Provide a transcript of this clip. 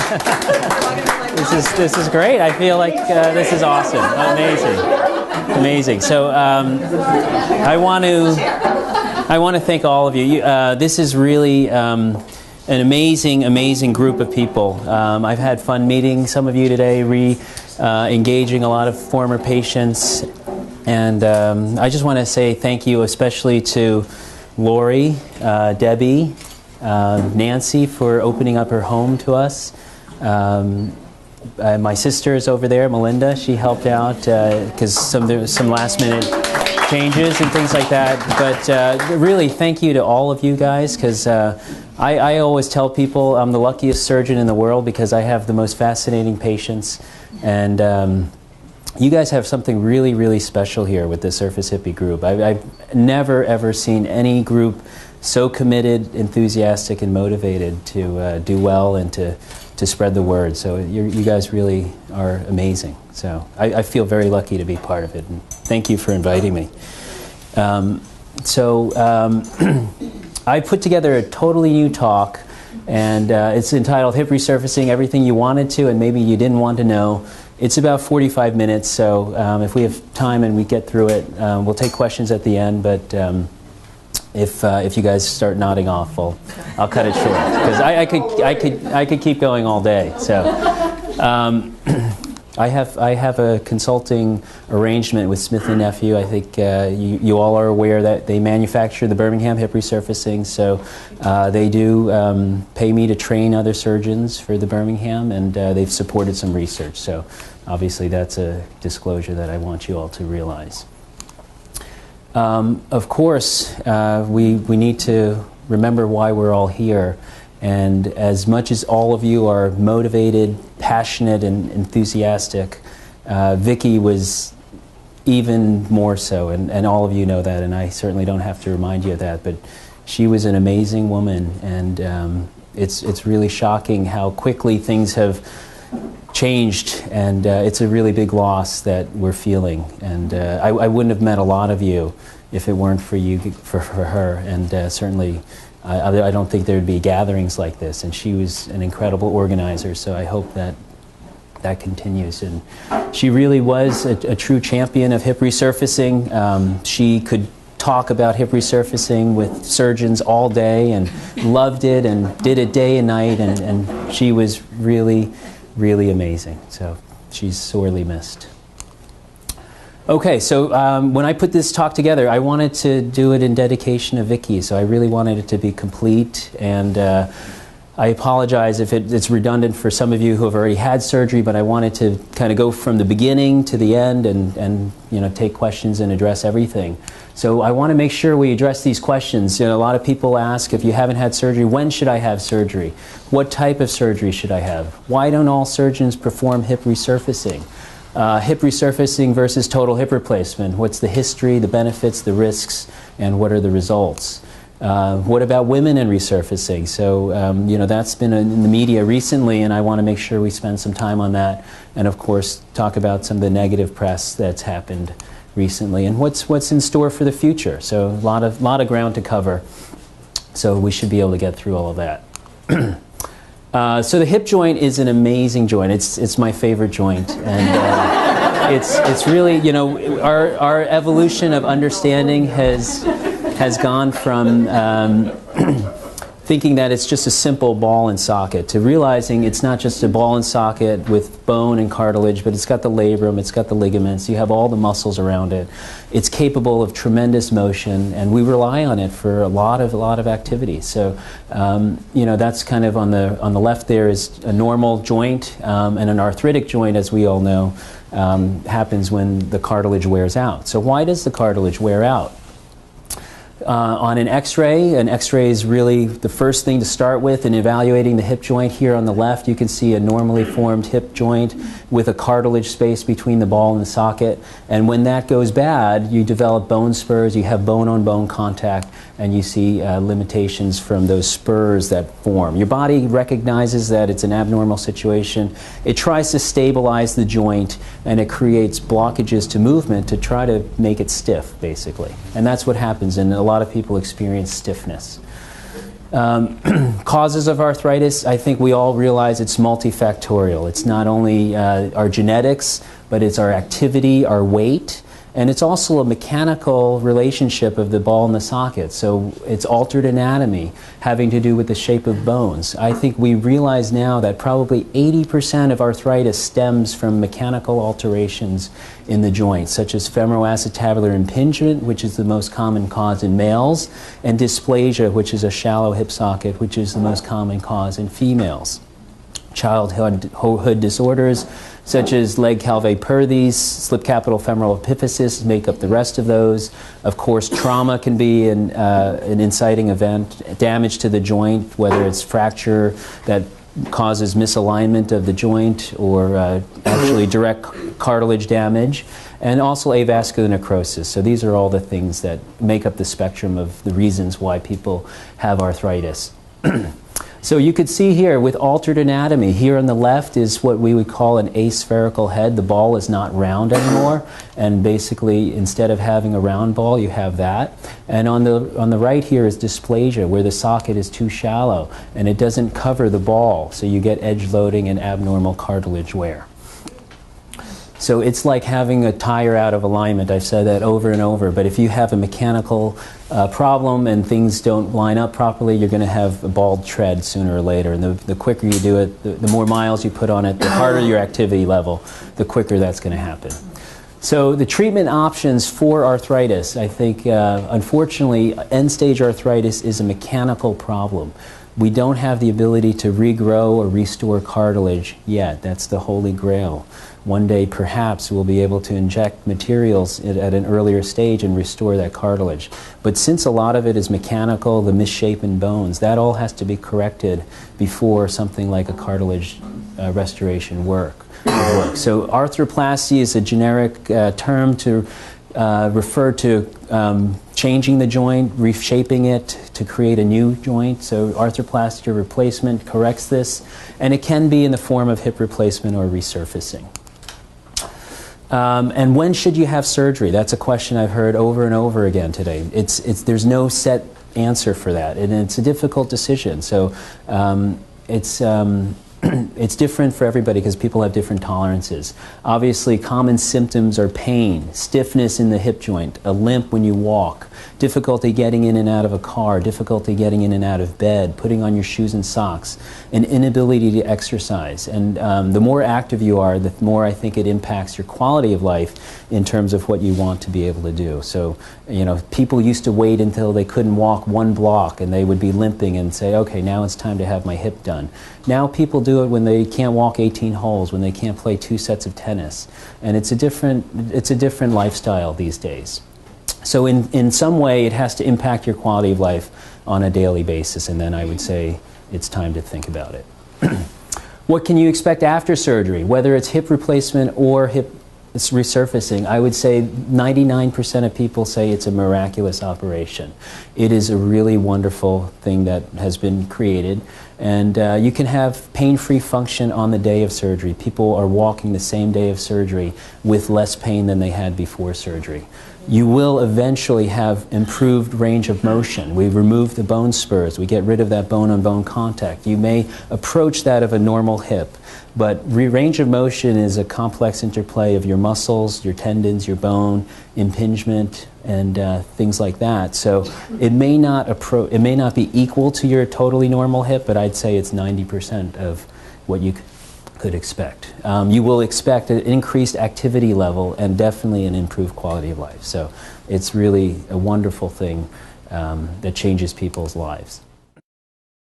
This is great. I feel like this is awesome. Amazing. So I want to thank all of you. This is really an amazing group of people. I've had fun meeting some of you today, engaging a lot of former patients, and I just want to say thank you especially to Lori, Debbie, Nancy for opening up her home to us. My sister is over there, Melinda. She helped out because some last minute changes and things like that. But really, thank you to all of you guys, because I always tell people I'm the luckiest surgeon in the world because I have the most fascinating patients. And you guys have something really special here with the Surface Hippie group. I've never ever seen any group so committed, enthusiastic, and motivated to do well and to spread the word. So you guys really are amazing. So I feel very lucky to be part of it. And thank you for inviting me. I put together a totally new talk, and it's entitled Hip Resurfacing, Everything You Wanted to and Maybe You Didn't Want to Know. It's about 45 minutes, so if we have time and we get through it, we'll take questions at the end, but if you guys start nodding off, I'll cut it short, because I could keep going all day. So I have a consulting arrangement with Smith & Nephew. I think you all are aware that they manufacture the Birmingham hip resurfacing, so they do pay me to train other surgeons for the Birmingham, and they've supported some research. So obviously that's a disclosure that I want you all to realize. Of course, we need to remember why we're all here. And as much as all of you are motivated, passionate, and enthusiastic, Vicki was even more so, and all of you know that, and I certainly don't have to remind you of that, but she was an amazing woman, and it's really shocking how quickly things have changed, and it's a really big loss that we're feeling. And I wouldn't have met a lot of you if it weren't for you, for her, and certainly I don't think there would be gatherings like this, and she was an incredible organizer, so I hope that continues. And she really was a true champion of hip resurfacing. She could talk about hip resurfacing with surgeons all day and loved it and did it day and night, and she was really amazing. So she's sorely missed. Okay, so when I put this talk together, I wanted to do it in dedication of Vicki, so I really wanted it to be complete, and I apologize if it's redundant for some of you who have already had surgery, but I wanted to kind of go from the beginning to the end and take questions and address everything. So I want to make sure we address these questions. A lot of people ask, if you haven't had surgery, when should I have surgery? What type of surgery should I have? Why don't all surgeons perform hip resurfacing? Hip resurfacing versus total hip replacement. What's the history, the benefits, the risks, and what are the results? What about women in resurfacing? So, that's been in the media recently, and I want to make sure we spend some time on that, and of course talk about some of the negative press that's happened recently, and what's in store for the future. So a lot of ground to cover, so we should be able to get through all of that. So the hip joint is an amazing joint. It's my favorite joint, and it's really, our evolution of understanding has gone from thinking that it's just a simple ball and socket to realizing it's not just a ball and socket with bone and cartilage, but it's got the labrum, it's got the ligaments, you have all the muscles around it. It's capable of tremendous motion, and we rely on it for a lot of activity. So, that's kind of on the left there is a normal joint, and an arthritic joint, as we all know, happens when the cartilage wears out. So why does the cartilage wear out? On an X-ray is really the first thing to start with in evaluating the hip joint. Here on the left you can see a normally formed hip joint with a cartilage space between the ball and the socket, and when that goes bad you develop bone spurs, you have bone-on-bone contact, and you see limitations from those spurs that form. Your body recognizes that it's an abnormal situation. It tries to stabilize the joint, and it creates blockages to movement to try to make it stiff, basically. And that's what happens, and a lot of people experience stiffness. Causes of arthritis, I think we all realize it's multifactorial. It's not only our genetics, but it's our activity, our weight, and it's also a mechanical relationship of the ball and the socket. So it's altered anatomy having to do with the shape of bones. I think we realize now that probably 80% of arthritis stems from mechanical alterations in the joint, such as femoroacetabular impingement, which is the most common cause in males, and dysplasia, which is a shallow hip socket, which is the most common cause in females. Childhood disorders such as leg calvé-perthes, slip capital femoral epiphysis make up the rest of those. Of course, trauma can be an inciting event, damage to the joint, whether it's fracture that causes misalignment of the joint or actually direct cartilage damage, and also avascular necrosis. So these are all the things that make up the spectrum of the reasons why people have arthritis. So you could see here with altered anatomy, here on the left is what we would call an aspherical head. The ball is not round anymore, and basically instead of having a round ball, you have that. And on the right here is dysplasia, where the socket is too shallow and it doesn't cover the ball, so you get edge loading and abnormal cartilage wear. So it's like having a tire out of alignment. I've said that over and over, but if you have a mechanical problem and things don't line up properly, you're going to have a bald tread sooner or later. And the quicker you do it, the more miles you put on it, the harder your activity level, the quicker that's going to happen. So the treatment options for arthritis, I think, unfortunately, end-stage arthritis is a mechanical problem. We don't have the ability to regrow or restore cartilage yet. That's the holy grail. One day, perhaps, we'll be able to inject materials at an earlier stage and restore that cartilage. But since a lot of it is mechanical, the misshapen bones, that all has to be corrected before something like a cartilage restoration work. So arthroplasty is a generic term to refer to changing the joint, reshaping it to create a new joint. So arthroplasty or replacement corrects this, and it can be in the form of hip replacement or resurfacing. And when should you have surgery? That's a question I've heard over and over again today. There's no set answer for that, and it's a difficult decision. So it's different for everybody because people have different tolerances. Obviously, common symptoms are pain, stiffness in the hip joint, a limp when you walk, difficulty getting in and out of a car, difficulty getting in and out of bed, putting on your shoes and socks, an inability to exercise. And the more active you are, the more I think it impacts your quality of life in terms of what you want to be able to do. So, you know, people used to wait until they couldn't walk one block and they would be limping and say, okay, now it's time to have my hip done. Now people do it when they can't walk 18 holes, when they can't play 2 sets of tennis. And it's a different lifestyle these days. So in some way it has to impact your quality of life on a daily basis, and then I would say it's time to think about it. What can you expect after surgery? Whether it's hip replacement or hip resurfacing, I would say 99% of people say it's a miraculous operation. It is a really wonderful thing that has been created, and you can have pain-free function on the day of surgery. People are walking the same day of surgery with less pain than they had before surgery. You will eventually have improved range of motion. We remove the bone spurs. We get rid of that bone-on-bone contact. You may approach that of a normal hip, but range of motion is a complex interplay of your muscles, your tendons, your bone, impingement, and things like that. So it may not be equal to your totally normal hip, but I'd say it's 90% of what you could expect. You will expect an increased activity level and definitely an improved quality of life. So it's really a wonderful thing that changes people's lives.